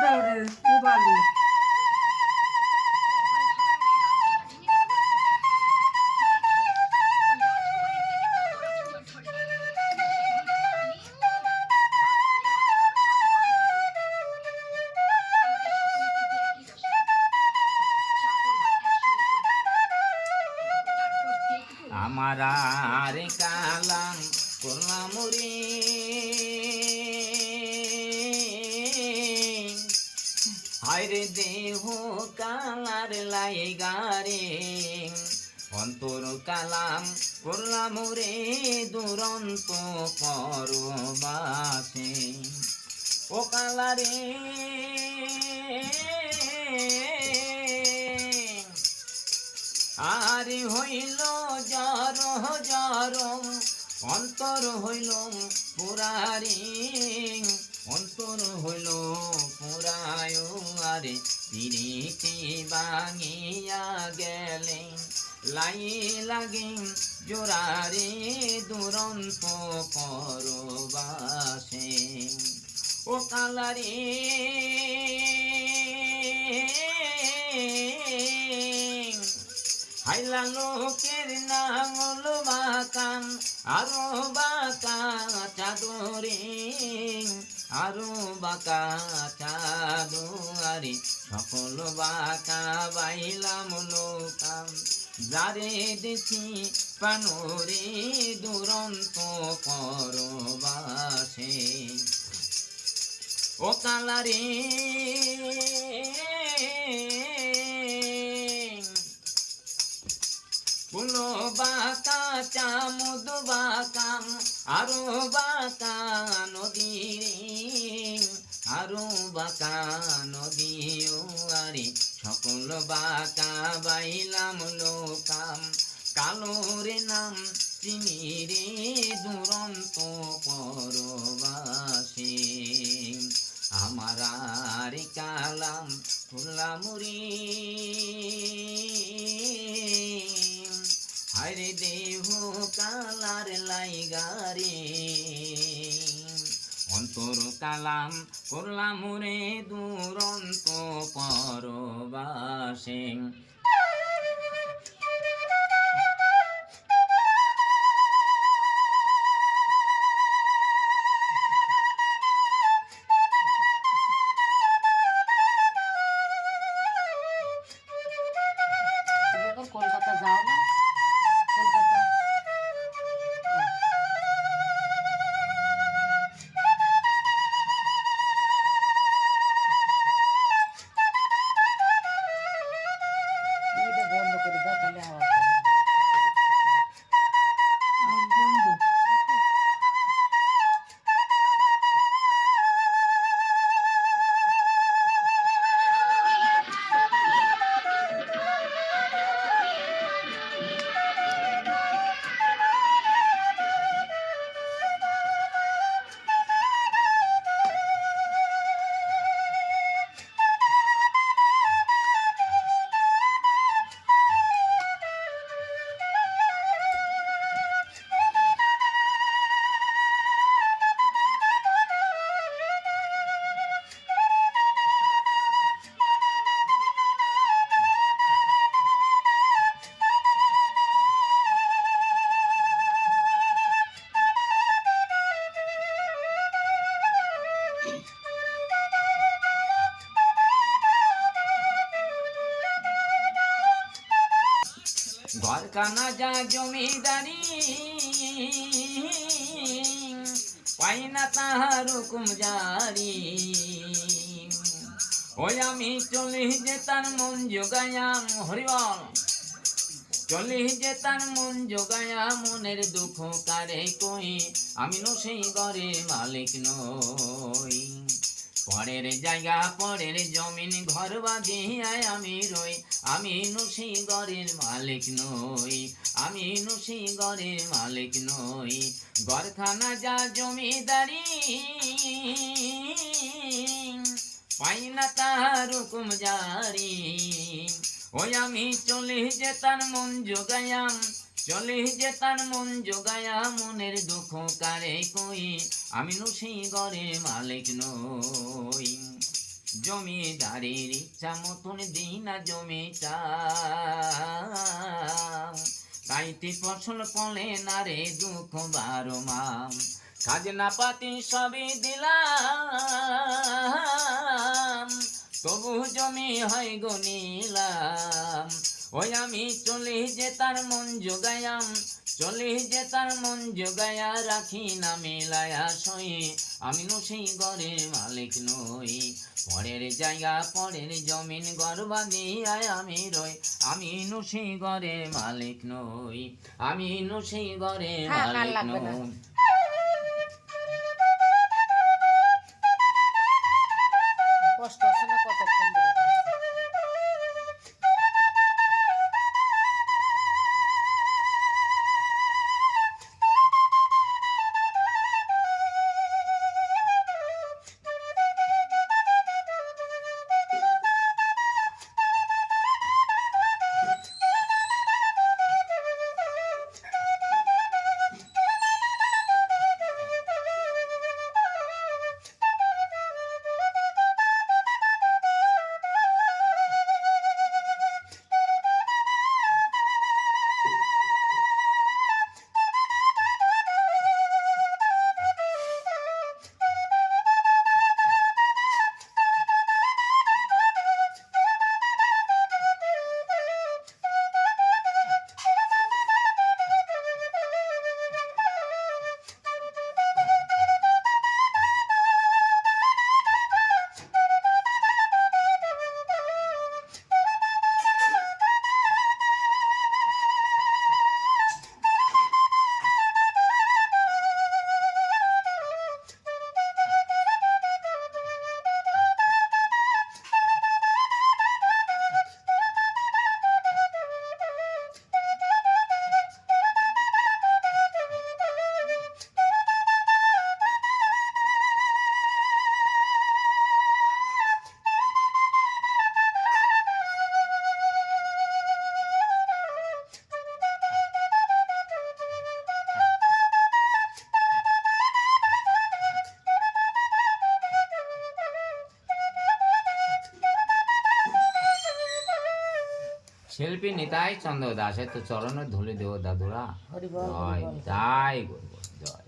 দাও রে পুবালি। আমার আর কালাম করলাম রে হায়রে দেহ কালার লাইগারে অন্তর কালাম করলাম রে দুরন্ত পরবাসে ও কালারে আর হইল জর জর অন্তর হইল পুরারি অন্তর হইল পুরায় আরে পিরিতি ভাঙিয়া গেলে লাই লাগে জোরারে দুরন্ত পরবাসে ও কালারে হাইলা লোকের নাঙল বাকান আরো বাঁকা চাদরে আরো বাঁকা চাদুয়ারে সকল বাঁকা বাইলাম লোকাম যারে দেখি পানরে দুরন্ত পরবাসে ও কালারে ফুলো বাঁকা চামুদ বাঁকা আরো বাঁকা নদী আরো বাঁকা নদী আরে সকল বাঁকা বাইলাম লোকাম কালো রে নাম চিনি রে দুরন্ত পরবাসে আমার আর কালাম ফুল্লাম রে হায়রে দেহ কালার লাইগারে অন্তর কালাম করলাম রে দুরন্ত পরবাসে কলকাতা যাও না কলকাতা বন্ধ করে দাও তাহলে আওয়াজ বন্ধ ঘরখানা যা জমিদারি পাই না তাহার হুকুম জারি ওই আমি চলি যে তার মন জোগায়াম হরিবল চলি যে তার মন জোগায়া মনের দুঃখ কারে কই আমি নো সেই ঘরের মালিক নই পরের জায়গা পরের জমিন ঘর বাঁধিয়ায় আমি রই আমি নুসি ঘরের মালিক নই আমি নুসি ঘরের মালিক নই ঘরখানা যা জমিদারি পাই না তাহার হুকুম জারি ওই আমি চলে যেতাম মন জোগায়াম চলে যেতাম মন জোগায়া মনের দুঃখ কারে কই আমি নুসি ঘরের মালিক নই জমিদারের ইচ্ছা মতন দিই না জমিটা, তাইতে ফসল ফলে না রে দুঃখ 12 মাস। খাজনা পাতি সবই দিলাম, তবু জমি হয় গনিলাম। ওই আমি চলে যে তার মন জোগায়াম, চলে যে তার মন জোগায়া রাখি না মেলায়া সই। আমি সেই ঘরের মালিক নই, পরের জায়গা পরের জমিন ঘর বাঁধিয়ায় আমি রই। আমি সেই ঘরের মালিক নই, আমি সেই ঘরের মালিক নই। কষ্ট হচ্ছে না কতক্ষণ ধরে গাইছে? শিল্পী নিতাই চন্দ্র দাসের তো চরণে ধুলি দেব দাদুরা। হরি বল, হরি জয় বল। জয় গুরু জয়।